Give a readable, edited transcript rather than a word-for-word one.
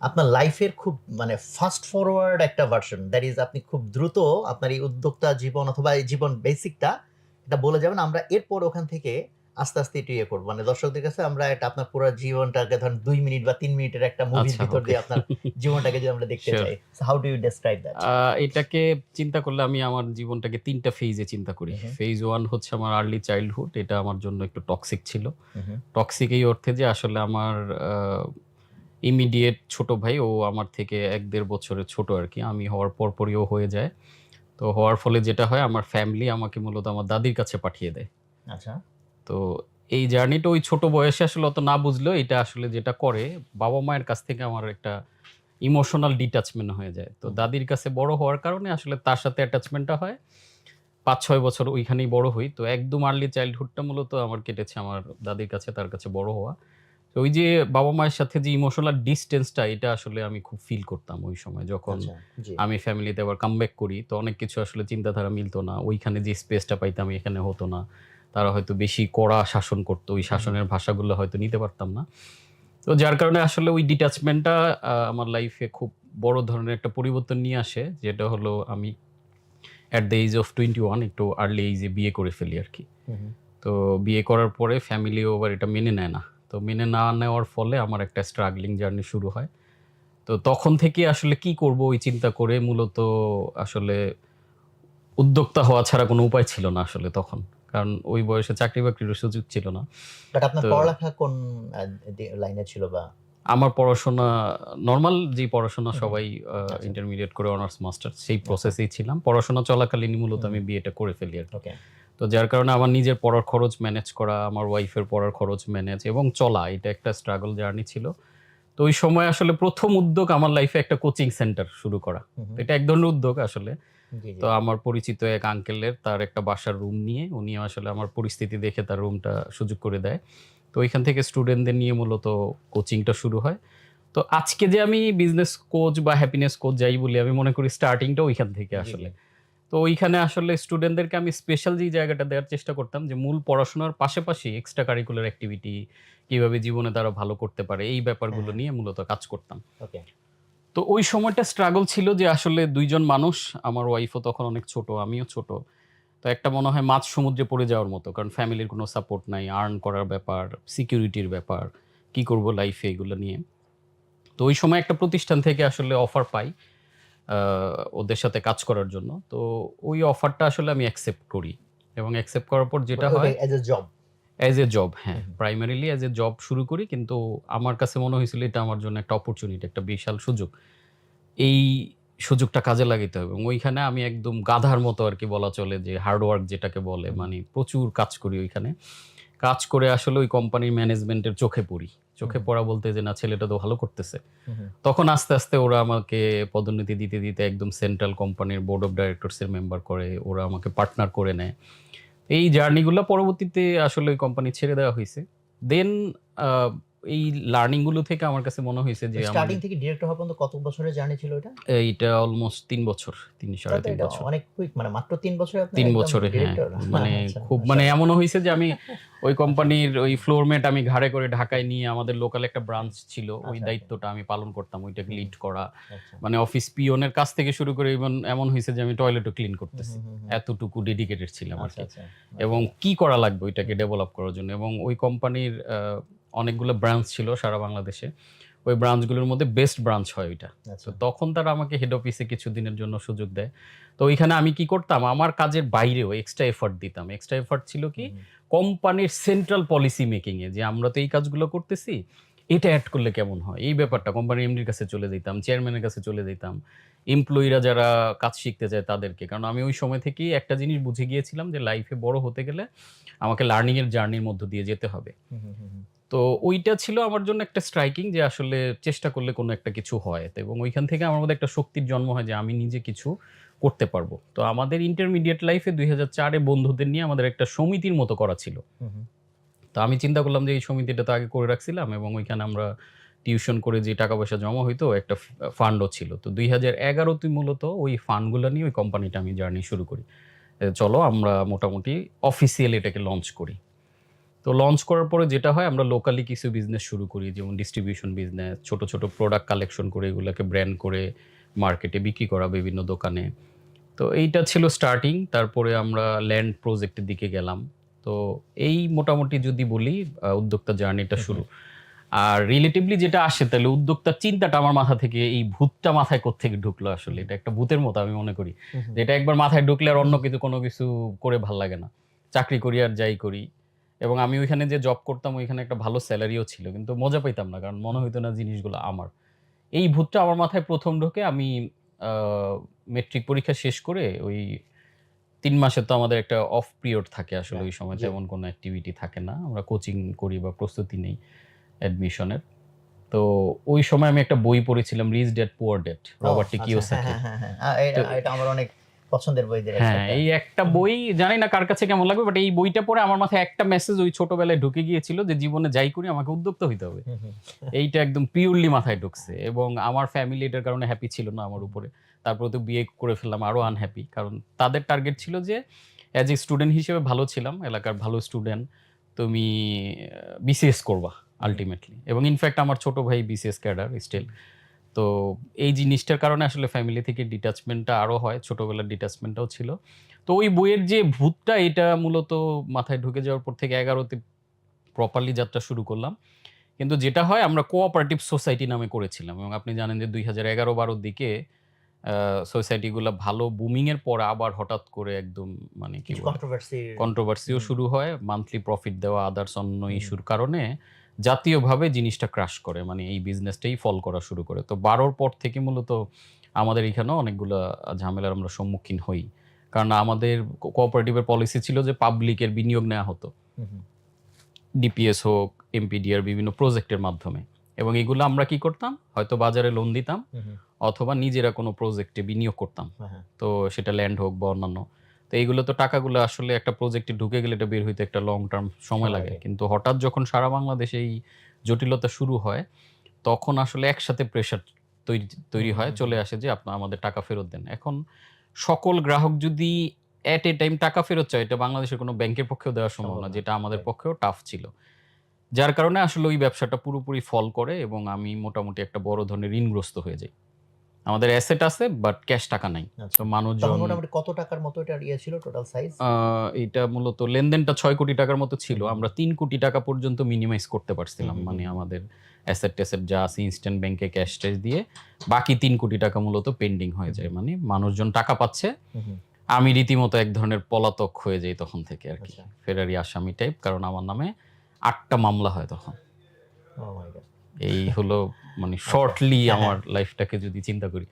আপনার লাইফের খুব মানে ফাস্ট ফরওয়ার্ড একটা ভার্সন, দ্যাট ইজ আপনি খুব দ্রুত আপনার এই উদ্যোক্তা জীবন অথবা এই জীবন বেসিকটা এটা বলে যাবেন, আমরা এরপর ওখান থেকে আস্তে আস্তে একটু ইয়ে করবো, মানে দর্শকদের কাছে আমরা একটা আপনার পুরো জীবনটাকে ধরেন 2 মিনিট বা 3 মিনিটের একটা মুভির আচ্ছা, ভিতর ওকে। দিয়ে আপনার জীবনটাকে যদি আমরা দেখতে শিওর। চাই, how do you describe that? এটাকে চিন্তা করলে আমি আমার জীবনটাকে ৩ টা ফেজে চিন্তা করি। ফেজ 1 হচ্ছে আমার আর্লি চাইল্ডহুড। এটা আমার জন্য একটু টক্সিক ছিল। টক্সিক এই অর্থে যে আসলে আমার আ ইমিডিয়েট ছোট ভাই, ও আমার থেকে ১-১.৫ বছরের ছোট আরকি। আমি হওয়ার পরপরই ও হয়ে যায়। তো হওয়ার ফলে যেটা হয়, আমার ফ্যামিলি আমাকে মূলত আমার দাদির কাছে পাঠিয়ে দেয়। আচ্ছা। তো এই জার্নিটা ওই ছোট বয়সে আসলে অত না বুঝলেও এটা আসলে যেটা করে, বাবা-মায়ের কাছ থেকে আমার একটা ইমোশনাল ডিট্যাচমেন্ট হয়ে যায়। তো দাদির কাছে বড় হওয়ার কারণে আসলে তার সাথে অ্যাটাচমেন্টটা হয়। ৫-৬ বছর ওইখানেই বড় হই। তো একদম আর্লি চাইল্ডহুডটা মূলত আমার কেটেছে আমার দাদির কাছে, তার কাছে বড় হওয়া। তো ওই যে বাবা-মায়ের সাথে যে ইমোশনাল ডিসট্যান্সটা, এটা আসলে আমি খুব ফিল করতাম ওই সময়। যখন আচ্ছা। জি। আমি ফ্যামিলিতে আবার কামব্যাক করি, তো অনেক কিছু আসলে চিন্তাধারা মিলত না। ওইখানে যে স্পেসটা পাইতাম এখানে হতো না। তারা হয়তো বেশি কড়া শাসন করত। ওই শাসনের ভাষাগুলো হয়তো নিতে পারতাম না। তো যার কারণে আসলে ওই ডিট্যাচমেন্টটা আমার লাইফে খুব বড় ধরনের একটা পরিবর্তন নিয়ে আসে। যেটা হলো আমি এট দ্য এজ অফ 21 একটু আর্লি এইজে বিয়ে করে ফেলি আরকি। তো বিয়ে করার পরে ফ্যামিলিও আবার এটা মেনে নেয় না। তো মেনে না নেওয়ার ফলে আমার একটা স্ট্রাগলিং জার্নি শুরু হয়। তো তখন থেকে আসলে কি করব ওই চিন্তা করে মূলত আসলে উদ্যোক্তা হওয়া ছাড়া কোনো উপায় ছিল না আসলে তখন। কারণ ওই বয়সে চাকরি-বাকরিরও সুযোগ ছিল না। বাট আপনার তো পড়ালেখা কোন লাইনে ছিল বা? আমার পড়াশোনা নরমাল যেই পড়াশোনা হুম, হুম। সবাই আচ্ছা। ইন্টারমিডিয়েট করে অনার্স মাস্টার্স সেই আচ্ছা। প্রসেসেই ছিলাম। পড়াশোনা চলাকালীনই মূলত আমি বিয়েটা করে ফেলি আরকি। ওকে। তো যার কারণে আমার নিজের পড়ার খরচ ম্যানেজ করা, আমার ওয়াইফের পড়ার খরচ ম্যানেজ এবং চলা, এটা একটা স্ট্রাগল জার্নি ছিল। তো ওই সময় আসলে ১ম উদ্যোগ আমার লাইফে একটা কোচিং সেন্টার শুরু করা। তো এটা এক ধরনের উদ্যোগ আসলে। জি, জি। তো আমার পরিচিত এক আঙ্কেলের তার একটা বাসার রুম নিয়ে উনি আসলে আমার পরিস্থিতি দেখে তার রুমটা সুযোগ করে দেয়। তো ওইখান থেকে স্টুডেন্টদের নিয়ে মূলত কোচিংটা শুরু হয়। তো আজকে যে আমি বিজনেস কোচ বা হ্যাপিনেস কোচ যাই বলি, আমি মনে করি স্টার্টিংটা ওইখান থেকে জি, জি। আসলে। তো ওইখানে আসলে স্টুডেন্টদেরকে আমি স্পেশাল যেই জায়গাটা দেওয়ার চেষ্টা করতাম যে মূল পড়াশোনার পাশাপাশি এক্সট্রা কারিকুলার অ্যাক্টিভিটি কিভাবে জীবনে তারা ভালো করতে পারে, এই হ্যাঁ, ব্যাপারগুলো হ্যাঁ। নিয়ে মূলত কাজ করতাম। ওকে। তো ওই সময়টা স্ট্রাগল ছিল যে আসলে ২ জন মানুষ, আমার ওয়াইফও তখন অনেক ছোট, আমিও ছোট। তো একটা মনে হয় মাঝ সমুদ্রে পড়ে যাওয়ার মতো। কারণ ফ্যামিলির কোনো সাপোর্ট নাই, আর্ন করার ব্যাপার, সিকিউরিটির ব্যাপার, কি করব লাইফে এগুলো নিয়ে। তো ওই সময় একটা প্রতিষ্ঠান থেকে আসলে অফার পাই আ ওদের সাথে কাজ করার জন্য। তো ওই অফারটা আসলে আমি অ্যাকসেপ্ট করি এবং অ্যাকসেপ্ট করার পর যেটা ওটা হয়, as a job. As a job, হ্যাঁ, হুম, হুম। প্রাইমারিলি অ্যাজ এ জব শুরু করি। কিন্তু আমার কাছে মনে হয়েছিল এটা আমার জন্য একটা অপরচুনিটি, একটা বিশাল সুযোগ। এই সুযোগটা কাজে লাগাইতে হবে এবং ওইখানে আমি একদম গাধার মতো আরকি বলা চলে, যে হার্ড ওয়ার্ক যেটাকে বলে, হুম, হুম। মানে প্রচুর কাজ করি ওইখানে। কাজ করে আসলে ওই কোম্পানির ম্যানেজমেন্টের চোখে পড়ি। হুম, চোখে হুম। পড়া বলতে যে না, ছেলেটা তো ভালো করতেছে। হুম, হুম। তখন আস্তে, আস্তে ওরা আমাকে পদোন্নতি দিতে, দিতে একদম সেন্ট্রাল কোম্পানির বোর্ড অফ ডাইরেক্টরস এর মেম্বার করে। ওরা আমাকে পার্টনার করে নেয়। এই জার্নি গুলা পরবর্তীতে আসলে ওই কোম্পানি ছেড়ে দেওয়া হইছে। দেন আ এই লার্নিং গুলো থেকে আমার কাছে মনে হইছে যে আমার স্টার্টিং থেকে ডিরেক্টর হওয়া পর্যন্ত কত বছরের জার্নি ছিল এটা? এইটা অলমোস্ট ৩ বছর, ৩ তাহলে তো ৩.৫ এটা বছর। অনেক কুইক, মানে মাত্র ৩ বছরে আপনি ৩ একদম বছরে, হ্যাঁ। ডিরেক্টর? মানে আচ্ছা, খুব মানে মাশাআল্লাহ। এমনও হইছে যে আমি ওই আচ্ছা। কোম্পানির ওই হুম। ফ্লোর মেট আমি ঘাড়ে করে ঢাকায় নিয়ে আমাদের লোকাল একটা ব্রাঞ্চ ছিল। ওই আচ্ছা, আচ্ছা। দায়িত্বটা আমি পালন করতাম। ওইটাকে হুম, হুম। লিড করা। আচ্ছা। মানে অফিস পিয়নের কাজ থেকে শুরু করে ইভেন এমন হইছে যে আমি টয়লেটও ক্লিন হুম, করতেছি। হুম, হুম, হুম। এতটুকু ডেডিকেটেড ছিলাম আচ্ছা, আরকি। আচ্ছা। এবং মাশাআল্লাহ। কি করা লাগবে ওইটাকে হুম, ডেভেলপ করার জন্য, এবং ওই কোম্পানির অনেকগুলো ব্রাঞ্চ ছিল সারা বাংলাদেশে। ওই ব্রাঞ্চগুলোর মধ্যে বেস্ট ব্রাঞ্চ হয় ওইটা। তো আচ্ছা। তখন তারা আমাকে হেড অফিসে কিছুদিনের জন্য সুযোগ দেয়। তো ওইখানে আমি কি করতাম? আমার কাজের বাইরেও এক্সট্রা এফোর্ট দিতাম। এক্সট্রা এফোর্ট ছিল কি? হুম, হুম। কোম্পানির সেন্ট্রাল পলিসি মেকিং এ, যে আমরা তো এই কাজগুলো করতেছি, এটা এড করলে কেমন হয়? এই ব্যাপারটা কোম্পানির এমডির কাছে চলে যাইতাম, চেয়ারম্যানের কাছে চলে যাইতাম। এমপ্লয়িরা যারা কাজ শিখতে চায় তাদেরকে। কারণ আমি ওই সময় থেকেই একটা জিনিস বুঝে গিয়েছিলাম যে লাইফে বড় হতে গেলে আমাকে লার্নিং এর জার্নির মধ্য দিয়ে যেতে হবে। হুম, হুম, হুম, হুম। তো ওইটা ছিল আমার জন্য একটা স্ট্রাইকিং, যে আসলে চেষ্টা করলে কোনো একটা কিছু হয়। তো এবং ওইখান থেকে আমার মধ্যে একটা শক্তির জন্ম হয় যে আমি নিজে কিছু করতে পারবো। তো আমাদের ইন্টারমিডিয়েট লাইফে ২০০৪ এ বন্ধুদের নিয়ে আমাদের একটা সমিতির মতো করা ছিল। হুম, হুম। তো আমি চিন্তা করলাম যে এই সমিতিটা তো আগে করে রাখছিলাম এবং ওইখানে আমরা টিউশন করে যে টাকা-পয়সা জমা হইতো একটা ফান্ডও ছিল। তো ২০১১ তে মূলত ওই ফান্ডগুলা নিয়ে ওই কোম্পানিটা আমি জার্নি শুরু করি। চলো আমরা মোটামুটি অফিসিয়ালি এটাকে লঞ্চ করি। তো লঞ্চ করার পরে যেটা হয়, আমরা লোকালি কিছু বিজনেস শুরু করি, যেমন ডিস্ট্রিবিউশন বিজনেস, ছোট ছোট প্রোডাক্ট কালেকশন করে এগুলোকে ব্র্যান্ড করে মার্কেটে বিক্রি করা বিভিন্ন দোকানে। তো এইটা ছিল স্টার্টিং। তারপরে আমরা ল্যান্ড প্রজেক্টের দিকে গেলাম। তো এই মোটামুটি যদি বলি উদ্যোক্তা জার্নিটা শুরু। আর রিলেটিভলি যেটা আসে, তাহলে উদ্যোক্তার চিন্তাটা আমার মাথা থেকে, এই ভূতটা মাথায় কোত্থেকে ঢুকলো আসলে, এটা একটা ভূতের মতো আমি মনে করি। যেটা একবার মাথায় ঢুকলে আর অন্য কিছু কোনো কিছু করে ভাল লাগে না। চাকরি করি আর যাই করি। এবং আমি ওইখানে যে জব করতাম ওইখানে একটা ভালো স্যালারিও ছিল, কিন্তু মজা পাইতাম না, কারণ মনে হইতো না জিনিসগুলো আমার। এই ভূতটা আমার মাথায় প্রথম ঢোকে আমি মেট্রিক পরীক্ষা শেষ করে ওই ৩ মাসে তো আমাদের একটা অফ পিরিয়ড থাকে আসলে, ওই সময় জি। তেমন কোনো অ্যাক্টিভিটি থাকে না, আমরা কোচিং করি বা প্রস্তুতি নেই অ্যাডমিশনের। তো ওই সময় আমি একটা বই পড়েছিলাম, rich dad poor dad, Robert T আচ্ছা, হ্যাঁ, কিওসাকি। হ্যাঁ, হ্যাঁ, তো এটা আমার অনেক পছন্দের বইদের হ্যাঁ, একটা। এই একটা বই জানি না কার কাছে কেমন লাগবে, বাট এই বইটা পড়ে আমার মাথায় একটা মেসেজ ওই ছোটবেলায় ঢুকে গিয়েছিল যে জীবনে যাই করি আমাকে উদ্যোক্তা হইতে হবে। এইটা একদম পিওরলি মাথায় ঢুকছে, এবং আমার ফ্যামিলি এটার কারণে হ্যাপি ছিল না আমার উপরে। তারপরে তো বিয়ে করে ফেললাম, আরো আনহ্যাপি, কারণ তাদের টার্গেট ছিল যে অ্যাজ এ স্টুডেন্ট হিসেবে ভালো ছিলাম, এলাকার ভালো স্টুডেন্ট, তুমি বিসিএস করবা আলটিমেটলি। এবং ইনফ্যাক্ট আমার ছোট ভাই বিসিএস ক্যাডার স্টিল। তো এই জিনিসটার কারণে আসলে ফ্যামিলি থেকে ডিটাচমেন্টটা আরো হয়, ছোটবেলার ডিটাচমেন্টটাও ছিল। তো ওই বইয়ের যে ভূতটা, এটা মূলত মাথায় ঢুকে যাওয়ার পর থেকে 11তে প্রপারলি যাত্রা শুরু করলাম। কিন্তু যেটা হয়, আমরা কোঅপারেটিভ সোসাইটি নামে করেছিলাম, এবং আপনি জানেন যে 2011-12 দিকে সোসাইটি গুলা ভালো বুমিং এর পর আবার হঠাৎ করে একদম, মানে কি কিছু বলে, কন্ট্রোভার্সি। কন্ট্রোভার্সিও শুরু হয় মান্থলি প্রফিট দেওয়া আদার্স অন্য ইস্যুর কারণে। জাতীয়ভাবে জিনিসটা ক্রাশ করে, মানে এই বিজনেসটাই ফল করা শুরু করে। তো 12র পর থেকে মূলত আমাদের এখানেও অনেকগুলা ঝামেলার আমরা সম্মুখীন হই, কারণ আমাদের কোঅপারেটিভের পলিসি ছিল যে পাবলিকের বিনিয়োগ নেওয়া হতো, ডিপিএস হোক, এমপিডিআর, বিভিন্ন প্রজেক্টের মাধ্যমে। এবং এগুলো আমরা কি করতাম, হয়তো বাজারে লোন দিতাম অথবা নিজেরা কোনো প্রজেক্টে বিনিয়োগ করতাম। তো সেটা ল্যান্ড হোক বা অন্যান্য। তো এইগুলো তো টাকাগুলো আসলে একটা প্রজেক্টে ঢুকে গেলে এটা বের হইতে একটা লং টার্ম সময় লাগে। কিন্তু হঠাৎ যখন সারা বাংলাদেশে এই জটিলতা শুরু হয়, তখন আসলে একসাথে প্রেশার তৈরি হয়, চলে আসে যে আমাদের টাকা ফেরত দেন। এখন সকল গ্রাহক যদি এট এ টাইম টাকা ফেরত চায়, এটা বাংলাদেশের কোনো ব্যাংকের পক্ষেও দেওয়া সম্ভব না, যেটা আমাদের পক্ষেও টাফ ছিল। যার কারণে আসলে ওই ব্যবসাটা পুরোপুরি ফল করে, এবং আমি মোটামুটি একটা বড় ধরনের ঋণগ্রস্ত হয়ে যাই। আমাদের অ্যাসেট আছে বাট ক্যাশ টাকা নাই। তো তখন মানুষজন, মোটামুটি কত টাকার মতো এটা ছিল টোটাল সাইজ? এটা মূলত লেনদেনটা 6 কোটি টাকার মতো ছিল। আমরা 3 কোটি টাকা পর্যন্ত মিনিমাইজ করতে পারছিলাম। মানে আমাদের অ্যাসেট যা আছে ইনস্ট্যান্ট ব্যাংকে ক্যাশ দিয়ে বাকি 3 কোটি টাকা মূলত পেন্ডিং হয়ে যায়। মানে মানুষজন টাকা পাচ্ছে, আমি রীতিমতো এক ধরনের পলাতক হয়ে যাই তখন থেকে আরকি। ফেরারি আসামি টাইপ, কারণ আমার নামে 8টা মামলা হয় তখন। ও মাই গড। এই হলো মানে শর্টলি আমার লাইফটাকে যদি চিন্তা করি।